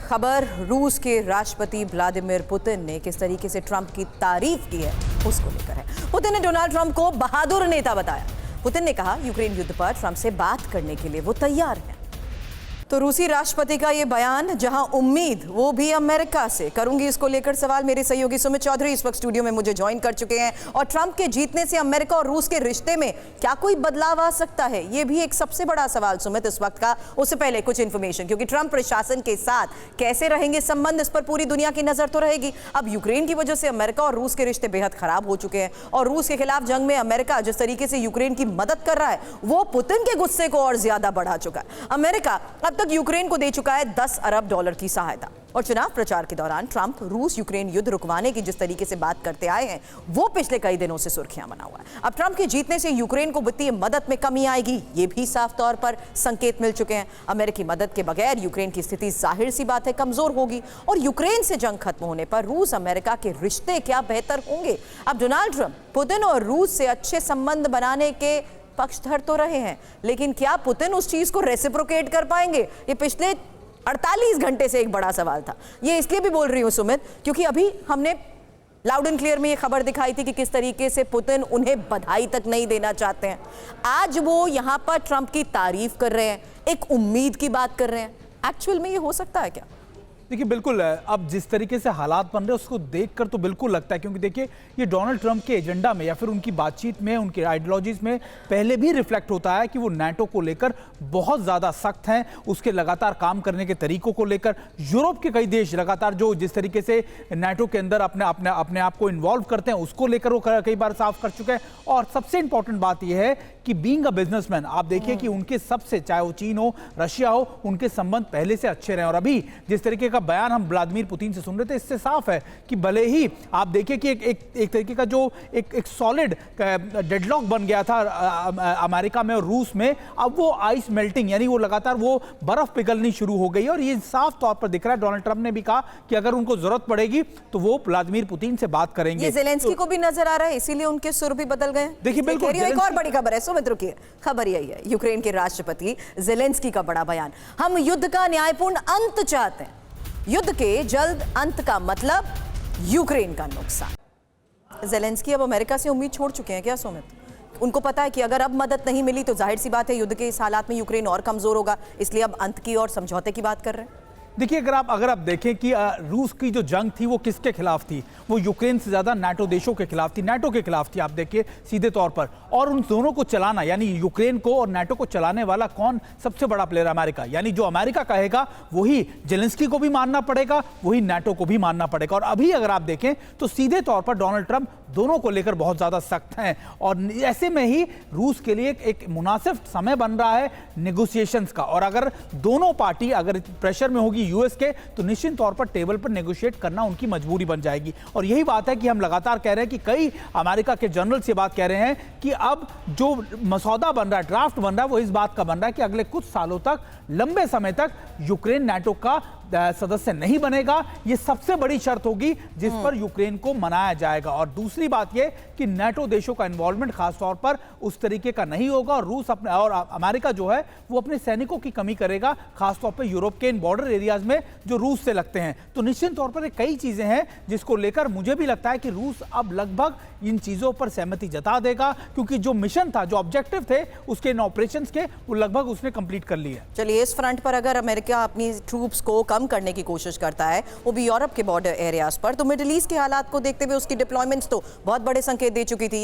खबर रूस के राष्ट्रपति व्लादिमीर पुतिन ने किस तरीके से ट्रंप की तारीफ की है उसको लेकर है। पुतिन ने डोनाल्ड ट्रंप को बहादुर नेता बताया। पुतिन ने कहा यूक्रेन युद्ध पर ट्रंप से बात करने के लिए वो तैयार है। तो रूसी राष्ट्रपति का ये बयान, जहां उम्मीद वो भी अमेरिका से। करूंगी इसको लेकर सवाल। मेरे सहयोगी सुमित चौधरी इस वक्त स्टूडियो में मुझे ज्वाइन कर चुके हैं। और ट्रंप के जीतने से अमेरिका और रूस के रिश्ते में क्या कोई बदलाव आ सकता है, ये भी एक सबसे बड़ा सवाल सुमित इस वक्त का। उससे पहले कुछ इंफॉर्मेशन, क्योंकि ट्रंप प्रशासन के साथ कैसे रहेंगे संबंध, इस पर पूरी दुनिया की नजर तो रहेगी। अब यूक्रेन की वजह से अमेरिका और रूस के रिश्ते बेहद खराब हो चुके हैं और रूस के खिलाफ जंग में अमेरिका जिस तरीके से यूक्रेन की मदद कर रहा है वो पुतिन के गुस्से को और ज्यादा बढ़ा चुका है। अमेरिका अब तक यूक्रेन को दे चुका है $10 अरब की सहायता। और चुनाव प्रचार के दौरान ट्रंप रूस यूक्रेन युद्ध रुकवाने की जिस तरीके से बात करते आए हैं वो पिछले कई दिनों से सुर्खियां बना हुआ है। अब ट्रंप के जीतने से यूक्रेन को वित्तीय मदद में कमी आएगी, ये भी साफ तौर पर संकेत मिल चुके हैं। अमेरिकी मदद के बगैर यूक्रेन की स्थिति जाहिर सी बात है कमजोर होगी और यूक्रेन से जंग खत्म होने पर रूस अमेरिका के रिश्ते क्या बेहतर होंगे। अब डोनाल्ड ट्रंप पुतिन और रूस से अच्छे संबंध बनाने के पक्षधर तो रहे हैं, लेकिन क्या पुतिन उस चीज को रेसिप्रोकेट कर पाएंगे, ये पिछले 48 घंटे से एक बड़ा सवाल था। ये इसलिए भी बोल रही हूं सुमित, क्योंकि अभी हमने लाउड एंड क्लियर में ये खबर दिखाई थी कि किस तरीके से पुतिन उन्हें बधाई तक नहीं देना चाहते हैं। आज वो यहां पर ट्रंप की तारीफ कर रहे हैं, एक उम्मीद की बात कर रहे हैं। एक्चुअल में ये हो सकता है क्या? देखिए बिल्कुल, अब जिस तरीके से हालात बन रहे हैं उसको देखकर तो बिल्कुल लगता है, क्योंकि देखिए ये डोनाल्ड ट्रंप के एजेंडा में या फिर उनकी बातचीत में, उनकी आइडियोलॉजीज में पहले भी रिफ्लेक्ट होता है कि वो नाटो को लेकर बहुत ज़्यादा सख्त हैं, उसके लगातार काम करने के तरीकों को लेकर। यूरोप के कई देश लगातार जो जिस तरीके से नाटो के अंदर अपने आप को इन्वॉल्व करते हैं उसको लेकर वो कई बार साफ कर चुके हैं। और सबसे इंपॉर्टेंट बात यह है कि बीइंग अ बिजनेसमैन, आप देखिए कि उनके सबसे, चाहे वो चीन हो, रशिया हो, उनके संबंध पहले से अच्छे रहे। और अभी जिस तरीके का बयान हम व्लादिमीर पुतिन से सुन रहे थे, इससे साफ है कि भले ही आप देखिए कि एक तरीके का जो एक सॉलिड डेडलॉक बन गया था अमेरिका में और रूस में, अब वो आइस मेल्टिंग यानी वो लगातार वो बर्फ पिघलनी शुरू हो गई। और ये साफ तौर पर दिख रहा है, डोनाल्ड ट्रंप ने भी कहा कि अगर उनको जरूरत पड़ेगी तो वो व्लादिमीर पुतिन से बात करेंगे। ज़ेलेंस्की को भी नजर आ रहा है, इसीलिए उनके सुर भी बदल गए। देखिए बिल्कुल, एक और बड़ी खबर है सुमित, रुकिए, खबर यही है, यूक्रेन के राष्ट्रपति ज़ेलेंस्की का बड़ा बयान। हम युद्ध का न्यायपूर्ण अंत चाहते हैं, युद्ध के जल्द अंत का मतलब यूक्रेन का नुकसान। ज़ेलेंस्की अब अमेरिका से उम्मीद छोड़ चुके हैं क्या सुमित? उनको पता है कि अगर अब मदद नहीं मिली तो जाहिर सी बात है युद्ध के इस हालात में यूक्रेन और कमजोर होगा, इसलिए अब अंत की और समझौते की बात कर रहे हैं। देखिए अगर आप देखें कि रूस की जो जंग थी वो किसके खिलाफ थी, वो यूक्रेन से ज़्यादा नाटो देशों के खिलाफ थी, नाटो के खिलाफ थी। आप देखिए सीधे तौर पर, और उन दोनों को चलाना यानी यूक्रेन को और नाटो को चलाने वाला कौन सबसे बड़ा प्लेयर? अमेरिका। यानी जो अमेरिका कहेगा वही ज़ेलेंस्की को भी मानना पड़ेगा, वही नाटो को भी मानना पड़ेगा। और अभी अगर आप देखें तो सीधे तौर पर डोनाल्ड ट्रंप दोनों को लेकर बहुत ज़्यादा सख्त हैं। और ऐसे में ही रूस के लिए एक मुनासिब समय बन रहा है नेगोशिएशंस का। और अगर दोनों पार्टी अगर प्रेशर में होगी यूएस के, तो निश्चित तौर पर टेबल पर नेगोशिएट करना उनकी मजबूरी बन जाएगी। और यही बात है कि हम लगातार कह रहे हैं कि कई अमेरिका के जनरल से बात कह रहे हैं कि अब जो मसौदा बन रहा है, ड्राफ्ट बन रहा है, वो इस बात का बन रहा है कि अगले कुछ सालों तक, लंबे समय तक यूक्रेन नाटो का सदस्य नहीं बनेगा। ये सबसे बड़ी शर्त होगी जिस पर यूक्रेन को मनाया जाएगा। और दूसरी बात यह कि नाटो देशों का इन्वॉल्वमेंट खासतौर पर उस तरीके का नहीं होगा। और रूस अपने और अमेरिका जो है वो अपने सैनिकों की कमी करेगा, खासतौर पर यूरोप के इन बॉर्डर एरियाज में जो रूस से लगते हैं। तो निश्चित तौर पर कई चीजें हैं जिसको लेकर मुझे भी लगता है कि रूस अब लगभग इन चीजों पर सहमति जता देगा, क्योंकि जो मिशन था, जो ऑब्जेक्टिव थे उसके इन ऑपरेशंस के, वो लगभग उसने कंप्लीट कर लिया। चलिए, इस फ्रंट पर अगर अमेरिका अपनी ट्रूप्स को कम करने की कोशिश करता है, वो भी यूरोप के बॉर्डर एरियाज पर, तो मिडिल ईस्ट के हालात को देखते हुए उसकी डिप्लॉयमेंट्स तो बहुत बड़े संकेत दे चुकी थी।